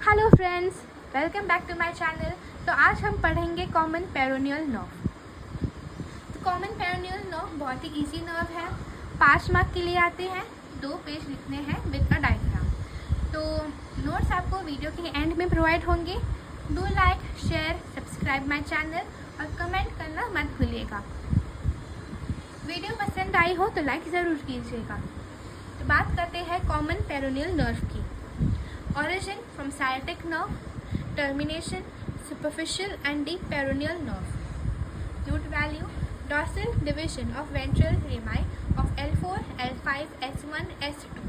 Hello friends, welcome back to my channel. तो आज हम पढ़ेंगे कॉमन पेरोनियल नर्व। तो कॉमन पेरोनियल नर्व बहुत ही इजी नर्व है। 5 मार्क के लिए आते हैं, 2 पेज लिखने हैं विद अ डायग्राम। तो नोट्स आपको वीडियो के एंड में प्रोवाइड होंगे। Do like, share, subscribe my channel और कमेंट करना मत भूलिएगा। वीडियो पसंद आई हो तो लाइक ज़रूर कीजिएगा। तो बात करते हैं कॉमन पेरोनियल नर्व की। Origin from sciatic nerve, termination superficial and deep peroneal nerve. Root value dorsal division of ventral rami of L4, L5, S1, S2.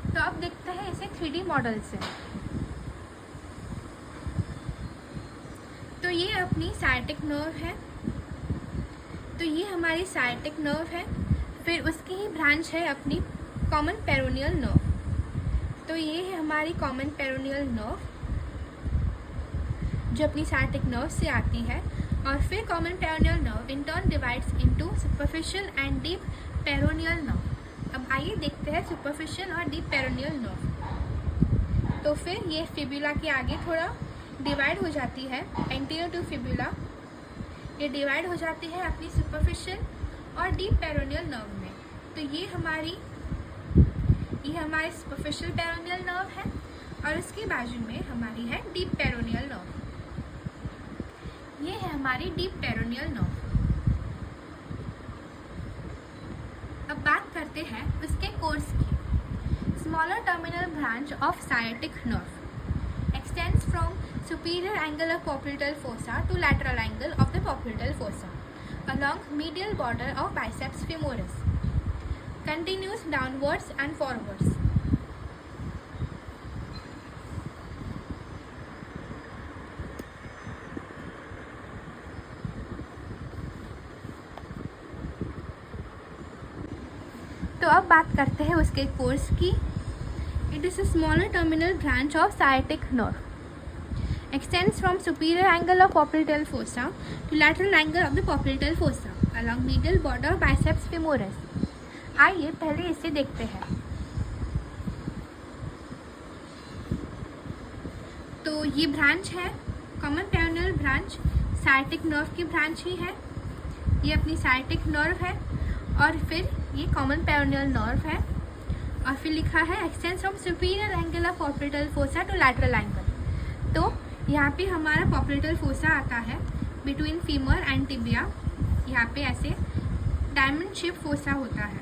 तो अब देखते हैं इसे 3D मॉडल से। तो ये अपनी sciatic nerve है। तो ये हमारी sciatic nerve है। फिर उसकी ही ब्रांच है अपनी common peroneal nerve। तो ये है हमारी कॉमन पेरोनियल नर्व जो अपनी साइटिक नर्व से आती है। और फिर common peroneal nerve in turn divides into superficial and deep peroneal nerve. अब आइए देखते हैं सुपरफिशियल और डीप पेरोनियल नर्व। तो फिर ये फिब्यूला के आगे थोड़ा डिवाइड हो जाती है, एंटीरियर टू फिब्यूला ये डिवाइड हो जाती है अपनी सुपरफिशियल और डीप पेरोनियल नर्व में। तो ये हमारी सुपरफिशियल पेरोनियल नर्व है और इसके बाजू में हमारी है डीप पेरोनियल नर्व। ये है हमारी डीप पेरोनियल नर्व। अब बात करते हैं उसके कोर्स की। Smaller terminal branch of sciatic nerve extends from superior angle of popliteal fossa to lateral angle of the popliteal fossa along medial border of biceps femoris, continues downwards and forwards. तो अब बात करते हैं उसके course की। It is a smaller terminal branch of sciatic nerve extends from superior angle of popliteal fossa to lateral angle of the popliteal fossa along medial border of biceps femoris. आइए पहले इसे देखते हैं। तो ये ब्रांच है common peroneal branch, sciatic nerve की branch ही है। ये अपनी साइटिक नर्व है और फिर ये कॉमन पेरोनियल नर्व है। और फिर लिखा है extends from superior angle of popliteal fossa to lateral angle. तो यहाँ पे हमारा पोप्लिटल फोसा आता है बिटवीन फीमर एंड टिबिया। यहाँ पे ऐसे डायमंड शेप फोसा होता है।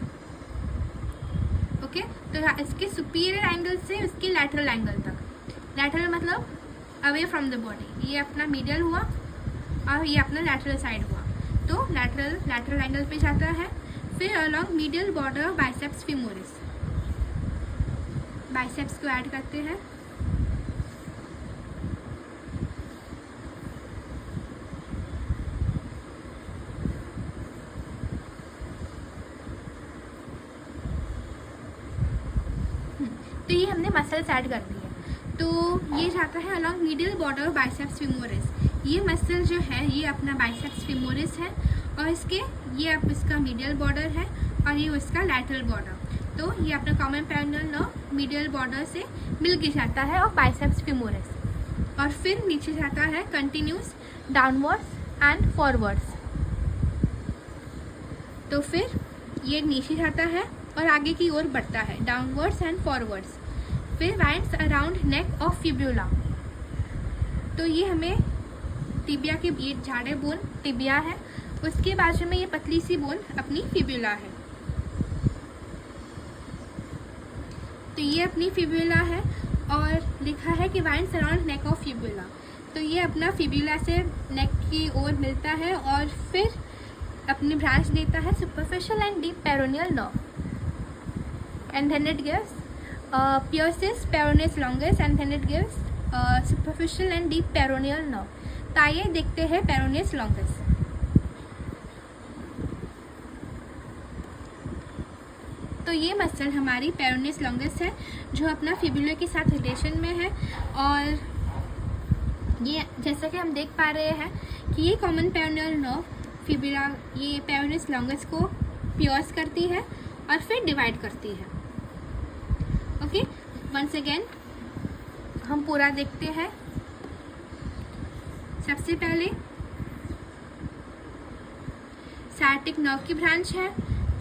ओके, तो इसके सुपीरियर एंगल से उसके लैटरल एंगल तक। लैटरल मतलब अवे फ्रॉम द बॉडी। ये अपना मीडियल हुआ और ये अपना लैटरल साइड हुआ। तो लैटरल एंगल पे जाता है। फिर along medial border of biceps femoris, biceps को ऐड करते हैं। तो ये हमने मसल्स ऐड कर दी है। तो ये जाता है along medial border of biceps femoris. ये मसल जो है ये अपना बाइसेप्स फीमोरिस है और ये अब इसका मीडियल बॉर्डर है और ये उसका लैटरल बॉर्डर। तो ये अपना common peroneal nerve medial border से मिल के जाता है और बाइसेप्स फीमोरिस और फिर नीचे जाता है कंटिन्यूस डाउनवर्ड्स एंड फॉरवर्ड्स। तो फिर ये नीचे जाता है और आगे की ओर बढ़ता है डाउनवर्ड्स एंड फॉरवर्ड्स। फिर winds around neck of fibula. तो ये हमें टिबिया के ये झाड़े बोन टिबिया है, उसके बाजू में ये पतली सी बोन अपनी फिब्यूला है। तो ये अपनी फिब्यूला है और लिखा है कि winds around neck of fibula. तो ये अपना फिब्यूला से नेक की ओर मिलता है और फिर अपनी ब्रांच देता है superficial and deep peroneal nerve. And then it gives pierces peroneus longus and then it gives superficial and deep peroneal nerve. तो आइए देखते हैं पेरोनियस लॉन्गस। तो ये मसल हमारी पेरोनियस लॉन्गस है जो अपना फिब्यूला के साथ रिलेशन में है। और ये जैसा कि हम देख पा रहे हैं कि ये कॉमन पेरोनियल नर्व फिब्यूला ये पेरोनियस लॉन्गस को पियर्स करती है और फिर डिवाइड करती है। ओके, once again हम पूरा देखते हैं। सबसे पहले साइटिक नर्व की ब्रांच है,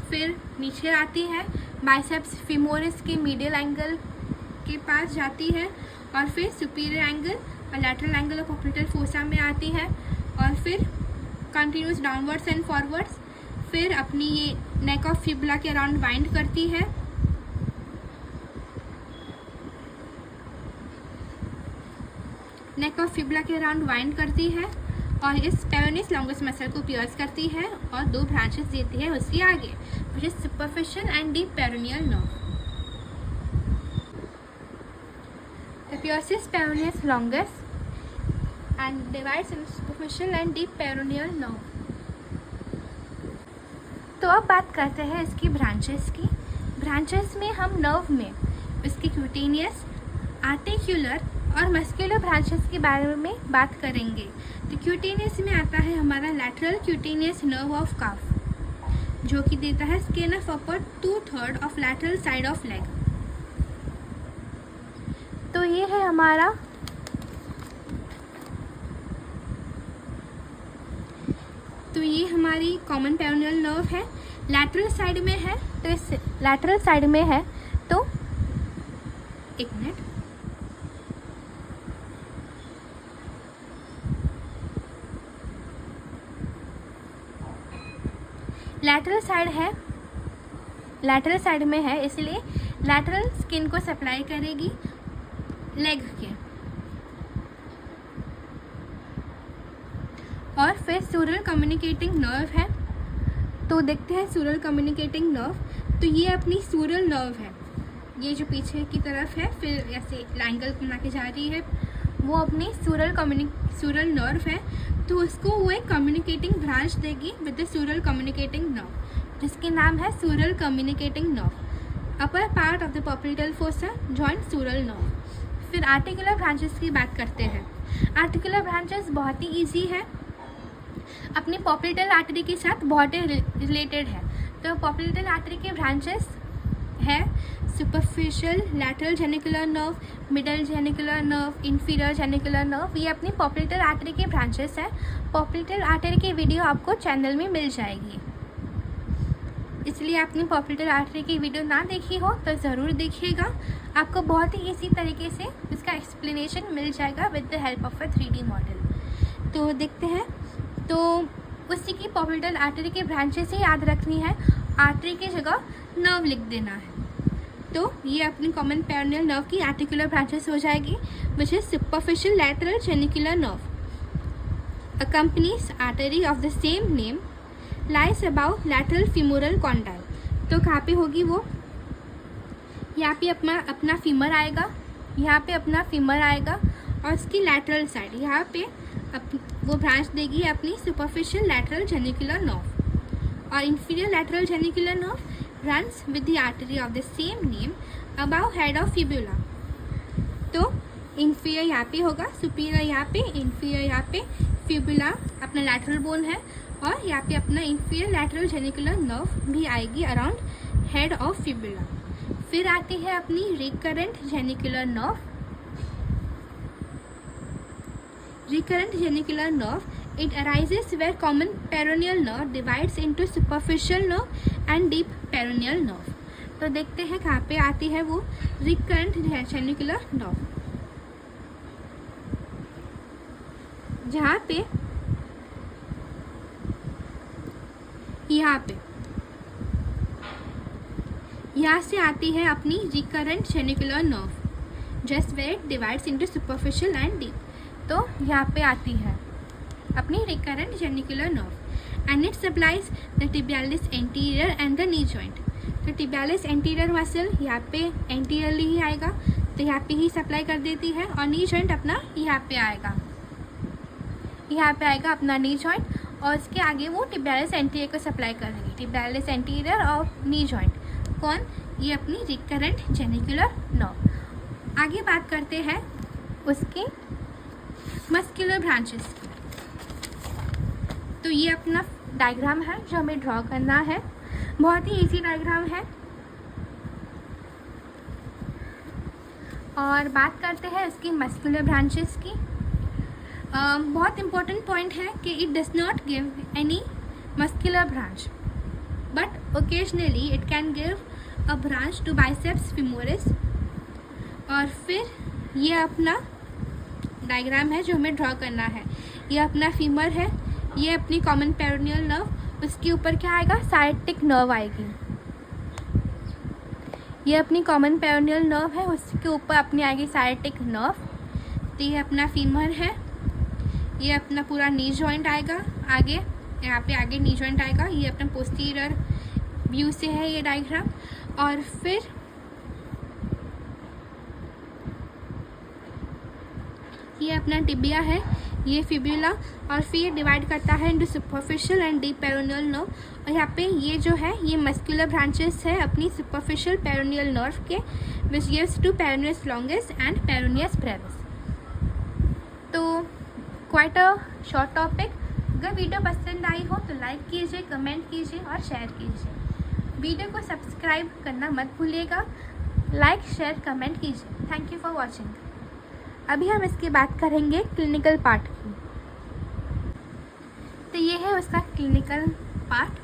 फिर नीचे आती है बाइसेप्स फीमोरिस के मीडियल एंगल के पास जाती है, और फिर सुपीरियर एंगल और lateral angle of popliteal fossa में आती है, और फिर कंटिन्यूस डाउनवर्ड्स एंड फॉरवर्ड्स, फिर अपनी ये नेक ऑफ फिबुला के अराउंड वाइंड करती है, नेक ऑफ फिबुला के अराउंड वाइंड करती है और इस पेरोनियस लॉन्गस मसल को पियर्स करती है और दो ब्रांचेस देती है उसके आगे, which is superficial and deep peroneal nerve. The pierces peroneus longus and divides into superficial and deep peroneal nerve. तो अब बात करते हैं इसकी ब्रांचेस की। ब्रांचेस में हम नर्व में इसकी क्यूटेनियस, आर्टिकुलर और मस्कुलर ब्रांचेस के बारे में बात करेंगे। तो क्यूटेनियस में आता है हमारा लैटरल क्यूटेनियस नर्व ऑफ काफ, जो कि देता है skin of upper 2/3 of lateral side of leg. तो ये है हमारा हमारी कॉमन पेरोनियल नर्व है, लैटरल साइड में है। तो इस लैटरल साइड में है तो एक मिनट, लैटरल साइड में है, इसलिए लैटरल स्किन को सप्लाई करेगी लेग के। और फिर सूरल कम्युनिकेटिंग नर्व है। तो देखते हैं सूरल कम्युनिकेटिंग नर्व। तो ये अपनी सूरल नर्व है, ये जो पीछे की तरफ है, फिर ऐसे एंगल बना के जा रही है, वो अपनी सूरल नर्व है। तो उसको वो एक कम्युनिकेटिंग ब्रांच देगी with the sural communicating nerve, जिसके नाम है sural communicating nerve. Upper part of the popliteal fossa joint sural nerve. फिर आर्टिकुलर ब्रांचेस की बात करते हैं। आर्टिकुलर ब्रांचेस बहुत ही ईजी है, अपनी पॉप्लिटेल आर्टरी के साथ बहुत ही रिलेटेड है। तो पॉप्लिटेल आर्टरी के ब्रांचेस है superficial lateral genicular nerve, middle genicular nerve, inferior genicular nerve. ये अपनी पॉप्लिटेल आर्टरी के ब्रांचेस है। पॉप्लिटेल आर्टरी की वीडियो आपको चैनल में मिल जाएगी, इसलिए आपने पॉप्लिटेल आर्टरी की वीडियो ना देखी हो तो ज़रूर देखिएगा। आपको बहुत ही इसी तरीके से इसका एक्सप्लेनेशन मिल जाएगा with the help of a 3D model. तो देखते हैं। तो उसी की पॉप्लिटेल आर्टरी के ब्रांचेस ही याद रखनी है, आर्टरी की जगह नर्व लिख देना है। तो ये अपनी कॉमन पेरोनियल नर्व की आर्टिकुलर ब्रांचेस हो जाएगी, which is superficial lateral genicular nerve accompanies artery of the same name lies above lateral femoral condyle। तो कहाँ पे होगी वो? यहाँ पे अपना फीमर आएगा, यहाँ पे अपना फीमर आएगा और उसकी लैटरल साइड यहाँ पे वो ब्रांच देगी अपनी सुपरफिशियल लैटरल जेनिकुलर नर्व। और inferior lateral genicular nerve runs with the artery of the same name about head of fibula. तो इंफीरियर यहाँ पे होगा, सुपीरियर यहाँ पे, इंफीरियर यहाँ पे, फिबुला अपना लैटरल बोन है, और यहाँ पे अपना इंफीरियर लैटरल जेनिकुलर नर्व भी आएगी अराउंड हेड ऑफ फिबुला। फिर आती है अपनी recurrent genicular nerve. Recurrent genicular nerve, it arises where common peroneal nerve divides into superficial nerve and deep peroneal nerve। तो देखते हैं कहाँ पे आती है वो रिकरेंट जेनिकुलर नर्व, जहाँ पे यहाँ से आती है अपनी recurrent genicular nerve, just where it divides into superficial and deep. तो यहाँ पे आती है अपनी recurrent genicular nerve and it supplies the tibialis anterior and the knee joint. तो टिबियालिस एंटीरियर मसल यहाँ पे एंटीरियरली ही आएगा, तो यहाँ पे ही सप्लाई कर देती है, और नी जॉइंट अपना यहाँ पे आएगा अपना नी जॉइंट, और उसके आगे वो टिबियालिस एंटीरियर को सप्लाई करेगी। टिबियालिस एंटीरियर और नी जॉइंट कौन? ये अपनी रिकरेंट जेनिकुलर नर्व। आगे बात करते हैं उसके मस्कुलर ब्रांचेस की। तो ये अपना डायग्राम है जो हमें ड्रॉ करना है, बहुत ही इजी डायग्राम है। और बात करते हैं उसकी मस्कुलर ब्रांचेस की। बहुत इम्पोर्टेंट पॉइंट है कि it does not give any muscular branch, but occasionally it can give a branch to biceps femoris. और फिर ये अपना डायग्राम है जो हमें ड्रॉ करना है। ये अपना फीमर है, ये अपनी कॉमन पेरोनियल नर्व, उसके ऊपर क्या आएगा, साइटिक नर्व आएगी। ये अपनी कॉमन पेरोनियल नर्व है, उसके ऊपर अपनी आएगी साइटिक नर्व। तो ये अपना फीमर है, ये अपना पूरा नी जॉइंट आएगा आगे, यहाँ पे आगे नी जॉइंट आएगा। ये अपना पोस्टीरियर व्यू से है ये डायग्राम। और फिर ये अपना टिबिया है, ये फिब्यूला, और फिर ये डिवाइड करता है into superficial and deep peroneal nerve. और यहाँ पे ये जो है ये मस्कुलर ब्रांचेस है अपनी सुपरफिशियल पेरोनियल नर्व के, which gives to peroneus longus and peroneus brevis. तो क्वाइट अ शॉर्ट टॉपिक। अगर वीडियो पसंद आई हो तो लाइक कीजिए, कमेंट कीजिए और शेयर कीजिए। वीडियो को सब्सक्राइब करना मत भूलिएगा। लाइक शेयर कमेंट कीजिए। Thank you for watching. अभी हम इसकी बात करेंगे क्लिनिकल पार्ट की। तो ये है उसका क्लिनिकल पार्ट।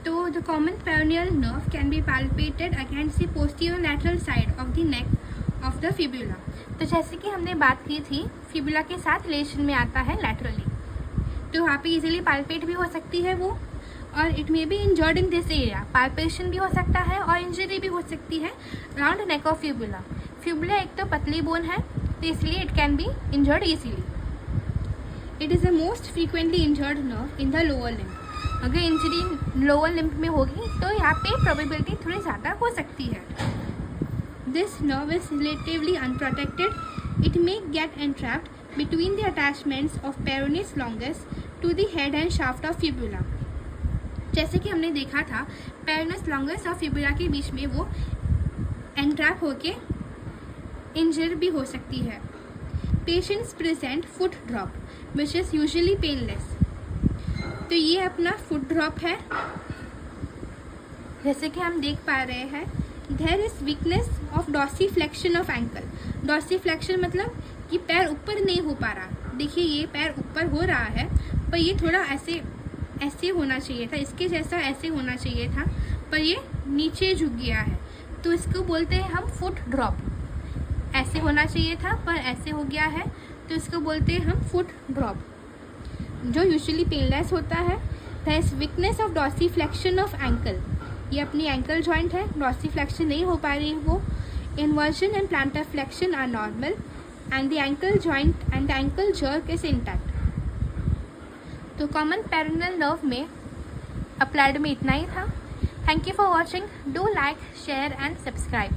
तो the common peroneal nerve can be palpated against the posterior lateral side of the neck of the fibula. तो जैसे कि हमने बात की थी, फिब्यूला के साथ रिलेशन में आता है लैटरली, तो वहाँ पे इजीली पैल्पेट भी हो सकती है वो, और it may be injured in this area. Palpation भी हो सकता है और इंजरी भी हो सकती है around neck of fibula. Fibula एक तो पतली बोन है, तो इसलिए it can be injured easily. It is the most frequently injured nerve in the lower limb. अगर इंजरी लोअर लिम्ब में होगी तो यहाँ पे प्रोबेबिलिटी थोड़ी ज़्यादा हो सकती है। This nerve is relatively unprotected. It may gate entrapped between the attachments of peroneus longus to the head and shaft of fibula। जैसे कि हमने देखा था, पेरोनियस लॉन्गस और फिबुला के बीच में वो एंट्रैप होके इंजर भी हो सकती है। Patients present foot drop which is usually painless. तो ये अपना फुट ड्रॉप है, जैसे कि हम देख पा रहे हैं। There is weakness of dorsiflexion of ankle. Dorsiflexion मतलब कि पैर ऊपर नहीं हो पा रहा। देखिए ये पैर ऊपर हो रहा है, पर ये थोड़ा ऐसे होना चाहिए था, इसके जैसा ऐसे होना चाहिए था, पर ये नीचे झुक गया है, तो इसको बोलते हैं हम फुट ड्रॉप। ऐसे होना चाहिए था पर ऐसे हो गया है, तो इसको बोलते हैं हम फुट ड्रॉप, जो यूजुअली पेनलेस होता है। There is weakness of dorsiflexion of ankle. ये अपनी एंकल जॉइंट है, डॉर्सीफ्लेक्शन नहीं हो पा रही है वो। Inversion and plantar flexion are normal and the ankle joint and the ankle jerk is intact. तो कॉमन पेरोनियल नर्व में अप्लाइड में इतना ही था। Thank you for watching. Do like share and subscribe.